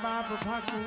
બાપ ઠાકુર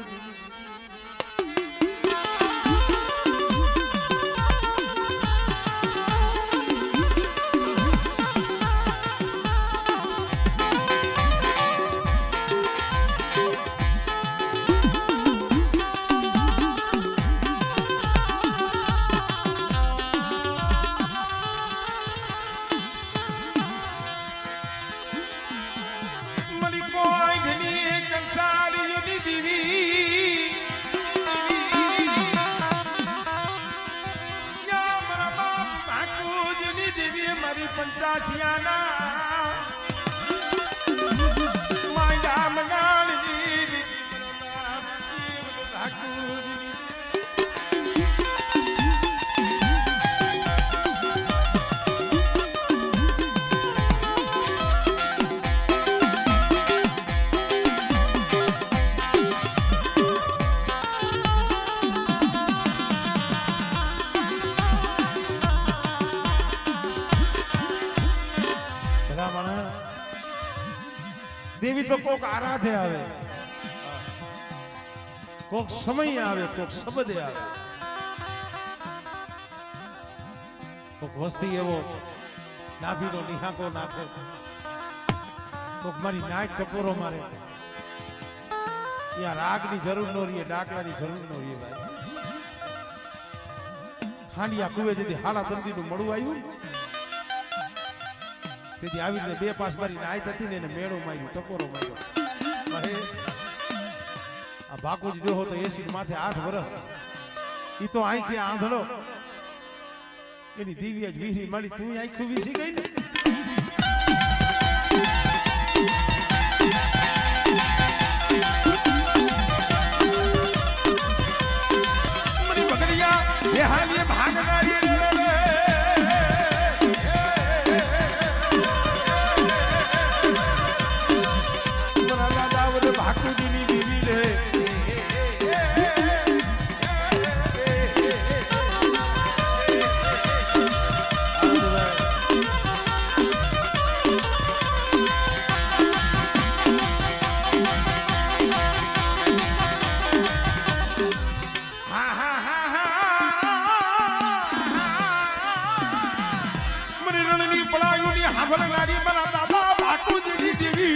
देवी तो कोक आराधे आवे कोक समय आवे कोक शब्द आवे कोक वस्ती एवो नाभीनो निहाको नाखे कोक मारी नाक टपोरो मारे या रागनी जरूर नो रही डाकलानी जरूर नो रही भाई हांडिया कुवे जदी हाड़ा तंदीनु मळू आव्यु તેથી આવી રીતે બે પાસ મારી નાઈત હતી ને એને મેળો માર્યો ટકોરો માર્યો અરે આ બાકુજી જો તો 80 માથે 8 વર્ષ ઈ તો આંખે આંધળો એની દિવ્ય જ વીહરી મળી તું આંખું વીસી ગઈ ને મરી બકરિયા બેહાલીએ ભાગનારી भाकुजीनी बीवी रे मरी रणनी पड़ायूनी हाफलनारी बना दादा भाकुजीनी बीवी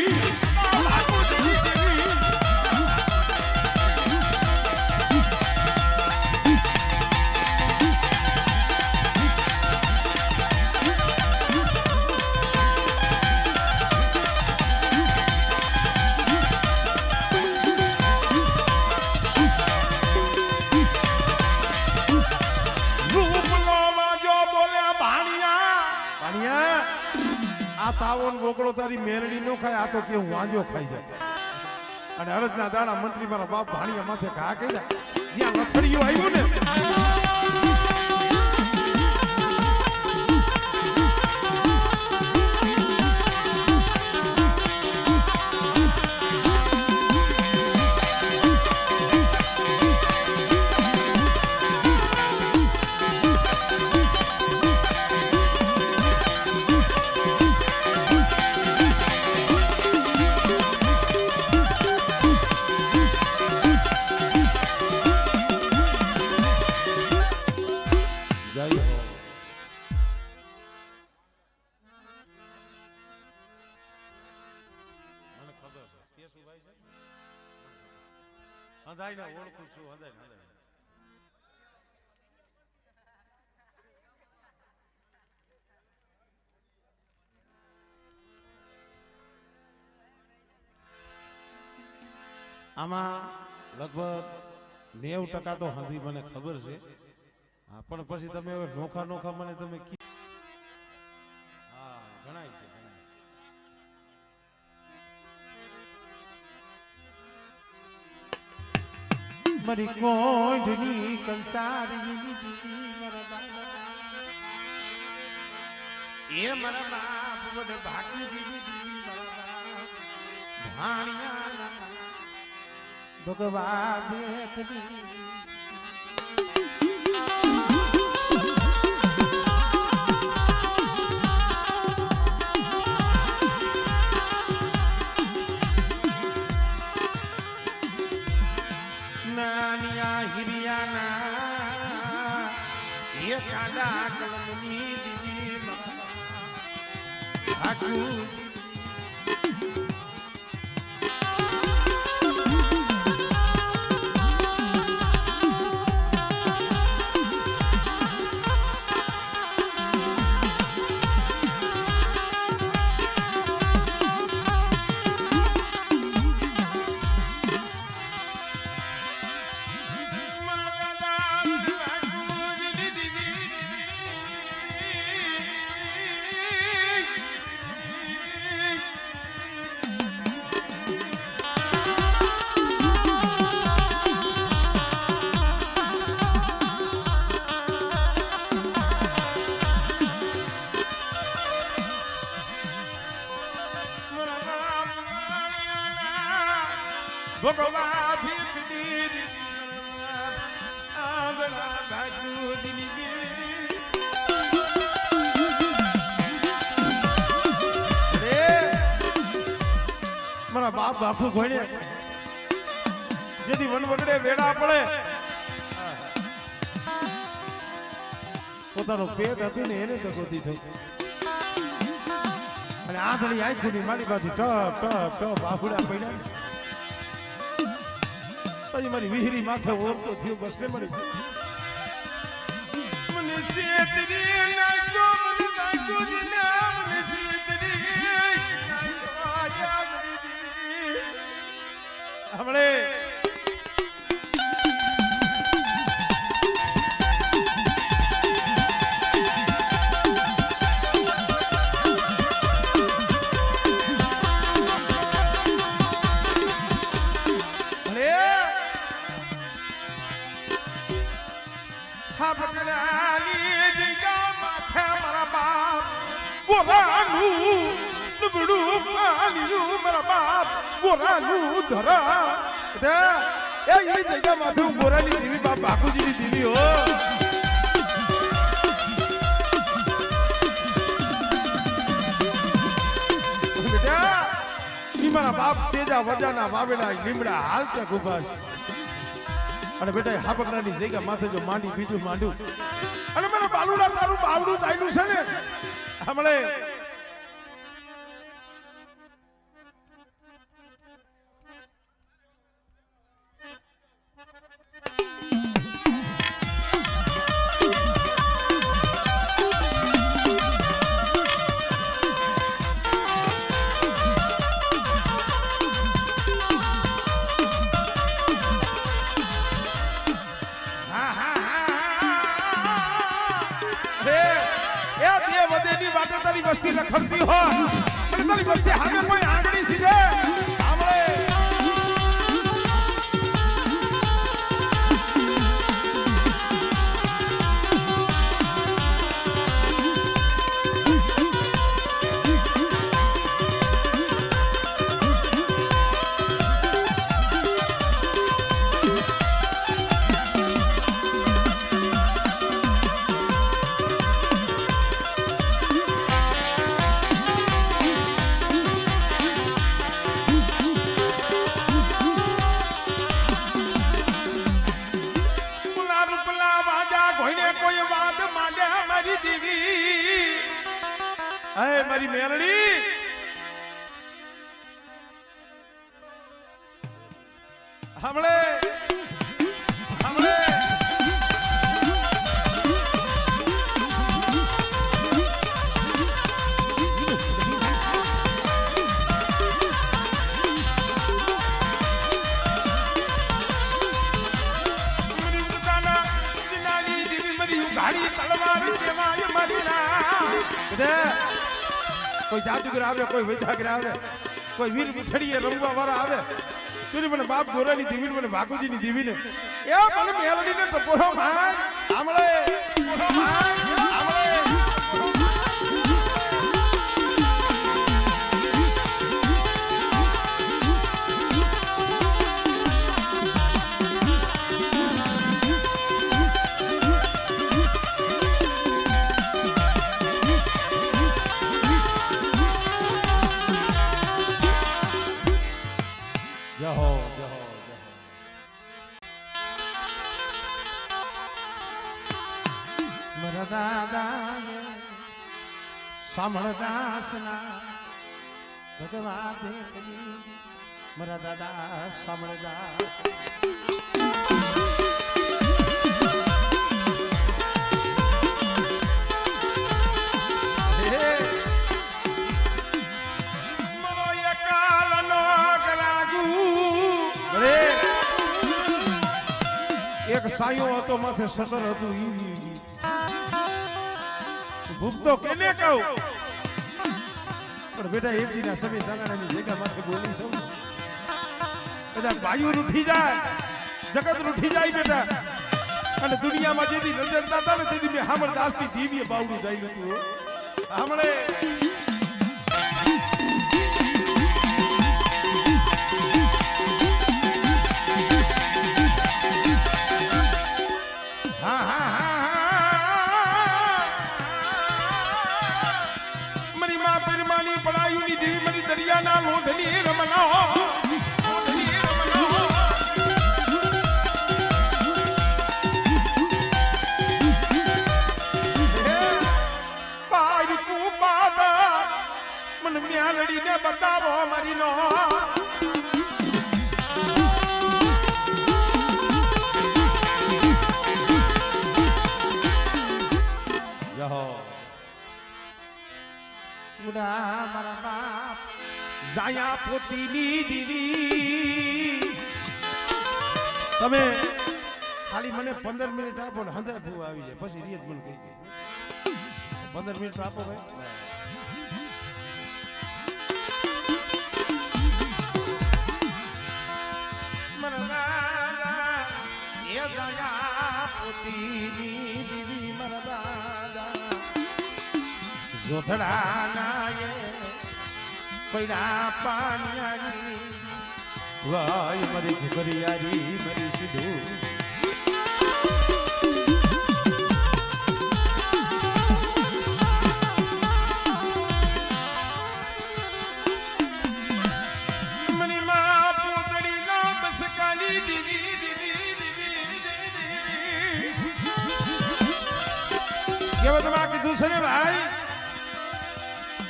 सावन गोकड़ो तारी मेरड़ी नो खाए आ तो के हूं आंजो खाई जाए अने अरजना दाड़ा मंत्री मारा बाप भाणिया माथे घा कर्या ज्यां लथड़ियो आव्यो ने हंधाई ना ओळखું છું हंधाई आमा लगभग 90% तो हंधी મને ખબર છે હા પણ પછી તમે નોખા નોખા મને તમે હા ઘણાય છે मरी कोंढनी कंसारी ये मरा बाप बड़ भाकुजी भाणिया भगवा देखनी એ કાંડા કલમની દીદી ઠાકુર ભગવા ભીખ દીદી આંગણા બાજુ દીદી મારા બાપ બાપુ ભણે જેથી વનવગડે વેડા પડે પોતાનું પેટ હતું ને એને તકોતી થઈ અને આંધળી આંખ સુધી મારી બાજુ ટપ ટપ ટપ બાફુડા પડ્યા પછી મારી વિહરી માથે ઓરતો થયો બસ ને મળી મને શેતરી નાખો મને નાખો જીના મને શેતરી નાખો આયા મરી દીદી હમણે ગોરાની દેવી બાપ બાપુજીની દેવી હો બેટા ઈ મારા બાપ તેજા વજાના વાવેલા લીમડા હાલતા ગુભાસ અને બેટા હાપકડાની જગ્યા માથે જો માંડી બીજું માંડું અને મારા બાલુડા તારું બાવડું ચાલ્યું છે ને હમણે તારી વસ્તી રખડતી હોય અને તારી વસ્તી હામે કોઈ આંગળી સીધે આમળે મારી મેલડી હમણે હમણે ગાડી તલવાર દેવાય મરના કોઈ જાદુગર આવે કોઈ વૈદ્યાગર આવે કોઈ વીર વિથડીએ રમવા વાળા આવે તું મને બાપ ગોરાની દીવી મને ભાગુજીની દીવીને એ મને મેલડીને ટપોરો માર આમળે ટપોરો માર આમળે મારા દાદા સાંભળદાસના ભગવા દેખની મારા દાદા સાંભળદાસ એક સાયો હતો માથે સટર હતું ઈ ભૂખ તો કેને કહું પણ બેટા એક દીના સમય તગાડાની જગ્યા માથે બોલી સૌ બધા ભાઈઓ રૂઠી જાય જગત રૂઠી જાય બેટા અને દુનિયામાં જેથી નજરતા હતા ને તેથી મેં સાંભળદાસની દિવ્ય બાવડું જાય નતું સાંભળે દરિયાના લોઢની રમનો મને મ્યાલડીને બતાવો મારી નો મારા બાપ જાયા પોતીની દીવી તમે ખાલી મને 15 મિનિટ આપો ને હંધા થવું આવી જાય પછી રીત મને કહી ગઈ 15 મિનિટ આપો ભાઈ એ જાયા પોતીની દીવી મારા દાદા જોથડા નાયે પૈડા પાણિયાની વાય મરી ઘુઘરિયારી મરી સીધું મની માં પોતડી ના બસકાની દીવી કેવત માં કીધું છે ને ભાઈ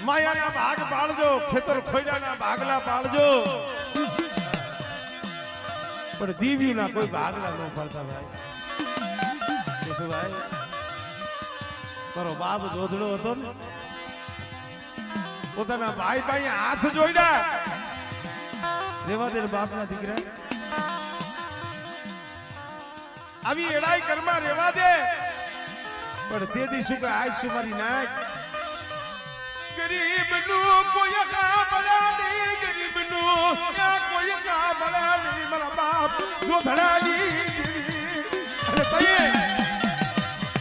માયાના ભાગ પાડજો ખેતર ખોયડાના ભાગલા પાડજો પણ દીવ્યુના કોઈ ભાગલા ન પાડતા ભાઈ કેશુભાઈ મારો બાપ જોધડો હતો ને પોતાના ભાઈ ભાઈ હાથ જોડ્યા રેવા દે બાપના દીકરા આવી એડાઈ કરમાં રેવા દે પણ તે દી શું કે આજ શું મારી નાખ ગરીબ નું કોઈ કાબલા નહીં ગરીબ નું કોઈ કાબલા નહીં મારા બાપ જોધડાની અને તયે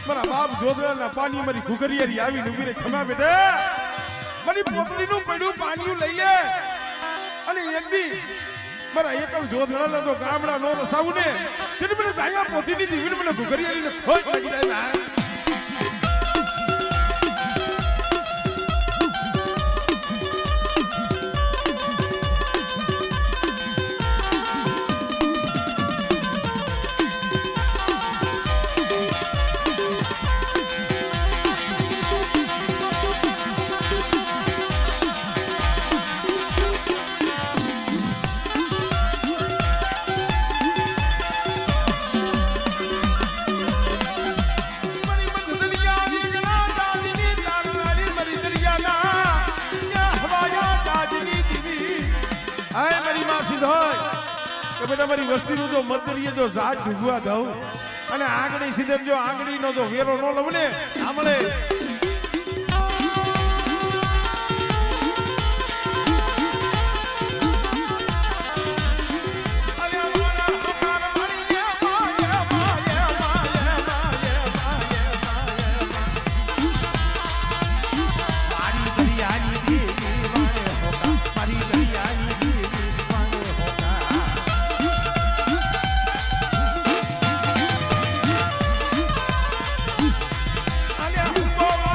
મારા બાપ જોધડાના પાણી મારી ઘુઘરિયારી આવીને ઉભી રે ખમા બેટા મારી પોતડીનું પડ્યું પાણી લઈ લે અને એકદી મારા એકલ જોધડાના તો ગામડા નો રસાવું ને તેને મને જાયા પોતીની દીવીને મને ઘુઘરિયારીને ખોટ લાગી જાય મારી વસ્તીનું જો મદરીએ જો જાત ડૂબવા દઉં અને આંગળી સીધે જો આંગળીનો જો વેરો ન લઉં ને આમળે Oh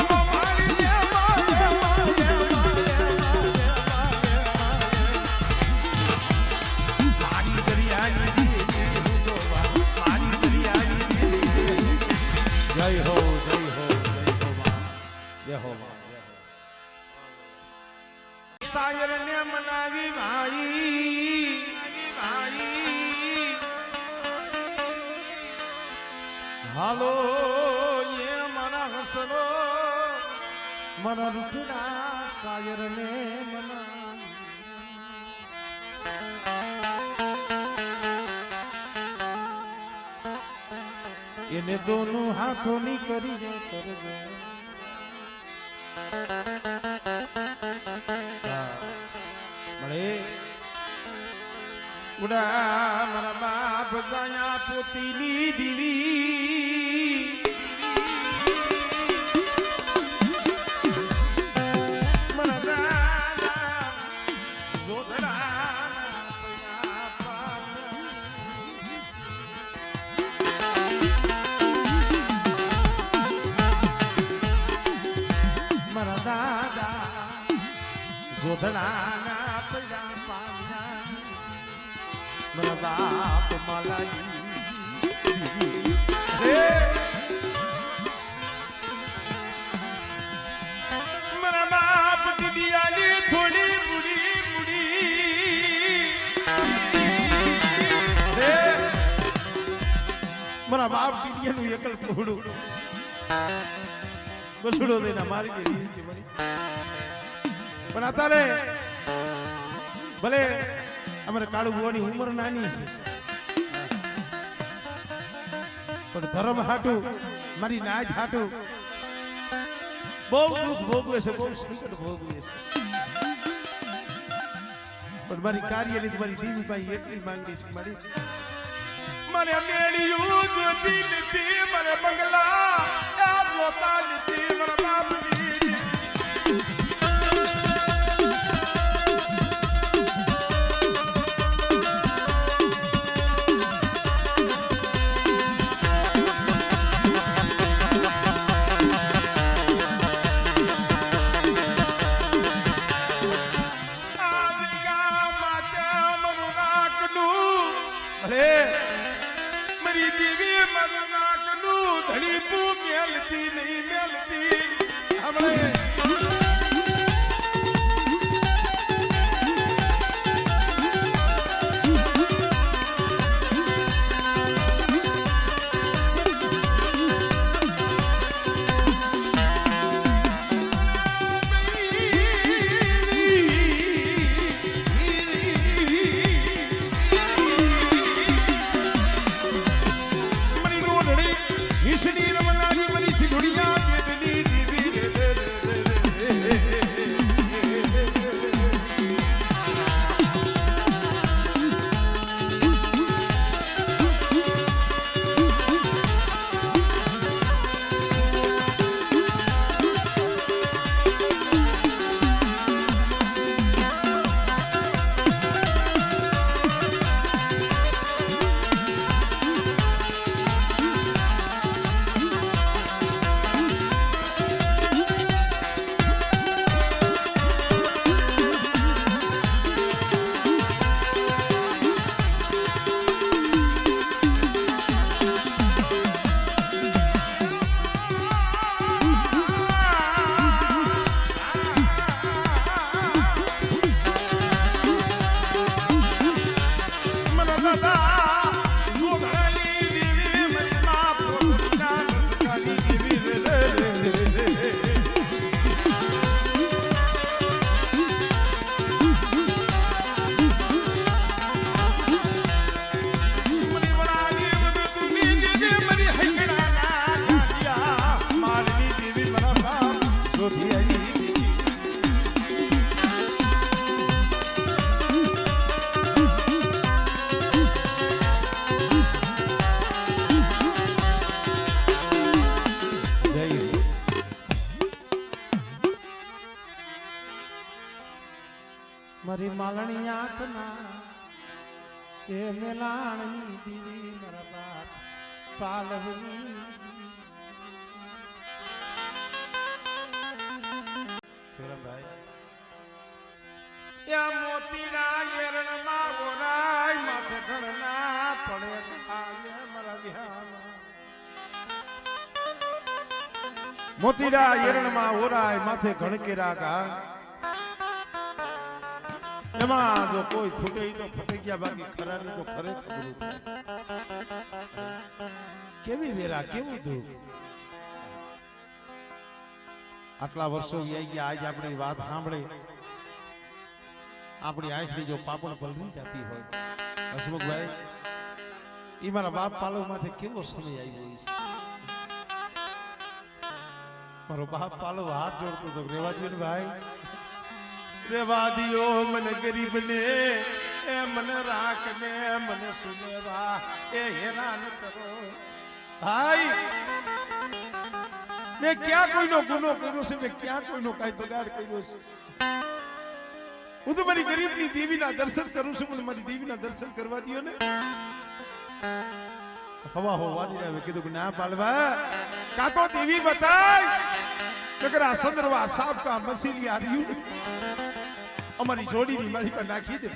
હાલો એ મારા હસલો મારા રૂઠના શાયર ને મના એને દોનું હાથોની કરી દે કરજો મળે ઉડા મારા બાપ ગયા પોતીની દીવી મારા દાદા જોધડા મારા દાદા જોધડાના પૈડા પાયા મારા બાપ માલાઈ મારા બાપ દીદીયાની થોડી બુડી બુડી મારા બાપ દીદીયાનું એકલ પોડું બસડો દઈને મારી દીધી પણ અત્યારે ભલે અમારે કાળુ બુવાની ઉંમર નાની છે પણ ધર્મ હાટું મારી નાજ હાટું બહુ દુઃખ ભોગવે છે બહુ સંકટ ભોગવે છે પણ મારી કાર્યની મારી દેવી ભાઈ એટલી માંગી છે મારી મને મેળ્યું જોતી લીધી મને બંગલા આ જોતા લીધી મારા બાપની મારી દેવી મગનાકનું ધણી તું મેલતી નહીં મેલતી હમણે ઈશની રમનાની મરી સિંધુડિયા પેટની દીવી મારી માલણી આંખના એ મેલાણી દીવી મારા બાપ પાલવની યા મોતીના એરણમાં ઓરાય માથે ઘણના પડે આય મારા વિહામાં મોતીના એરણમાં ઓરાય માથે ઘણકેરા ગા એમાં જો કોઈ ફૂટે તો ફૂટી ગયા બાકી ખરાની તો ખરે કેવી વેરા કેવું દુઃખ આટલા વર્ષો વ્યાઈ ગયા આજ આપણે વાત સાંભળે આપણી આંખની જો પાપણ પલરી જતી હોય હસમુખભાઈ એ મારા બાપ પાલવ માથે કેવો સમય આવ્યો છે મારો બાપ પાલવ હાથ જોડતો હતો રેવા દો ને ભાઈ રેવા દિયો મને ગરીબ ને એ મને રાખ ને મને સુનેવા એ હેરાન કરો ભાઈ મેં ક્યાં કોઈનો ગુનો કર્યો છે મેં ક્યાં કોઈનો કઈ બગાડ કર્યો છે હું તો મારી ગરીબની દેવીના દર્શન કરું છું મને મારી દેવીના દર્શન કરવા દો ને હવા હો વાજી આવે કીધું કે ના પાલવા કા તો દેવી બતાય નકર આ સંદરવા સાપ કા મસીલી આ રહ્યું અમારી જોડીની મારી પર નાખી દે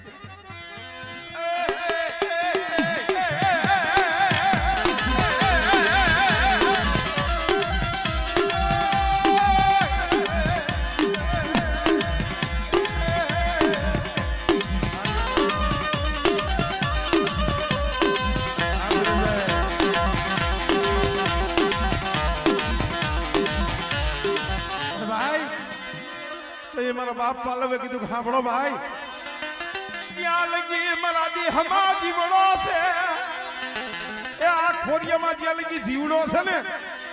મારા બાપ પાલવે કીધું સાંભળો ભાઈ ત્યાં લગી મારા દેહમાં જીવડો છે એ આ ખોરિયામાં જ્યાં લગી જીવડો છે ને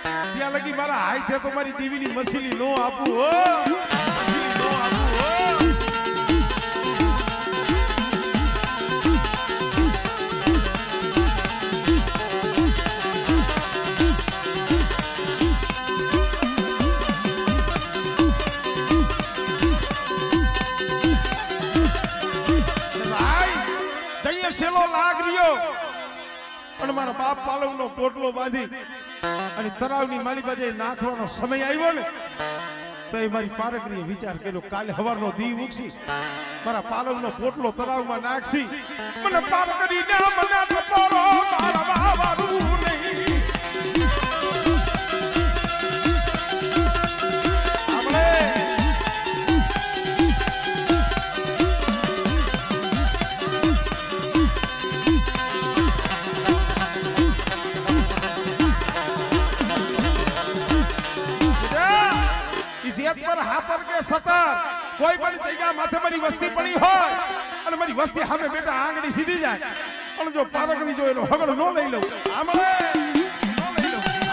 ત્યાં લગી મારા હાથે તો મારી દેવીની મસીલી નો આપું હો મસીલી નો આપું હો સેલો લાગ રહ્યો પણ મારા બાપ પાલવનો પોટલો બાંધી અને તરાવની માલી બાજે નાખવાનો સમય આવ્યો ને તો એ મારી પારકરીએ વિચાર કર્યો કાલે સવારનો દી ઉગશી મારા પાલવનો પોટલો તરાવમાં નાખશી મને પાપ કરીને મને ટપોરો મારા બાવાનું નહીં પર હાપર કે સતર કોઈ પણ જગ્યા માથે મારી વસ્તી પડી હોય અને મારી વસ્તી સામે બેટા આંગળી સીધી જાય પણ જો પારકની જો એનો હગડ નો લઈ લઉં આમળે નો લઈ લઉં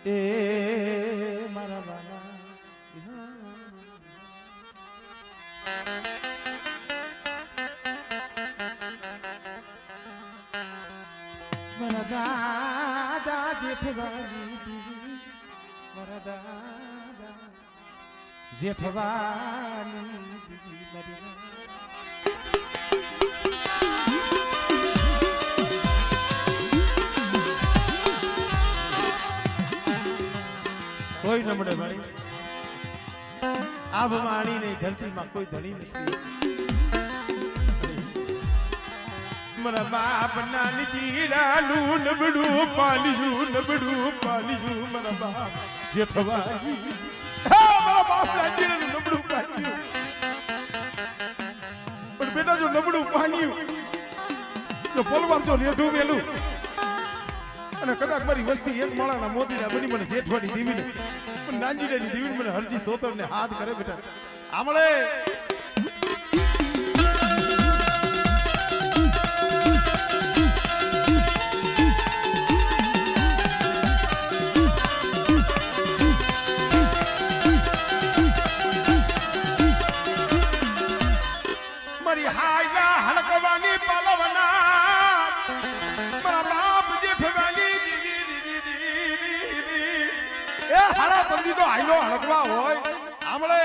એ મારા બાલા મારા દાદા જેઠવાની મારા દાદા જેઠવાની કોઈ ન મળે ભાઈ આભ માણી નહીં ધરતીમાં કોઈ ધણી નથી મારા બાપ નાની જીડાનું નબળું પાલ્યું મારા બાપ જેઠવાઈ મારા બાપ નાની જીડાનું નબળું પાલ્યું પણ બેટા જો નબળું પાલ્યું જો પોલવાર જો રેઢું મેલું અને કદાચ મારી વસ્તી એક માળાના મોતીડા બની મને જેઠવાડી દીવીને પણ નાનજીડાની દીવીને મને હરજી તોતરને હાથ કરે બેટા આમળે મારી હાયલા હલકવાની પાલવના મારા બાપ જેઠવાની એ હાડા તંદી તો હાયલો હળકવા હોય આમળે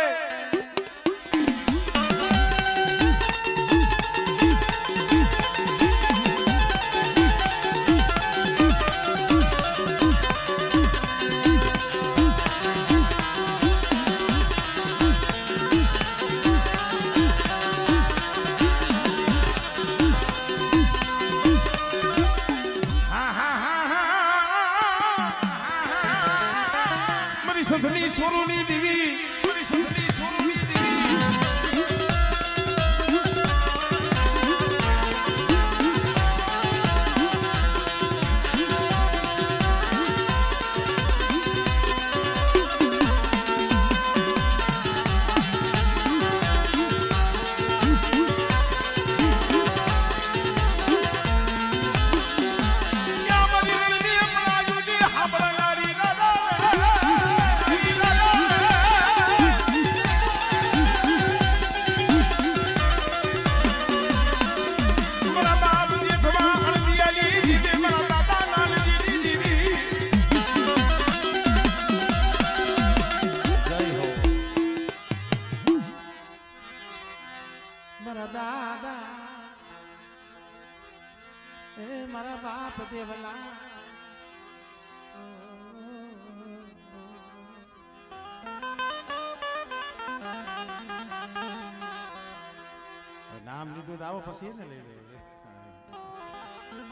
સંધની સોરુની દીવી મારી સંધની સોરુની દીવી મારા દાદા એ મારા બાપ દેવલા નામ લીધું તો આવો પછી ને લઈ લે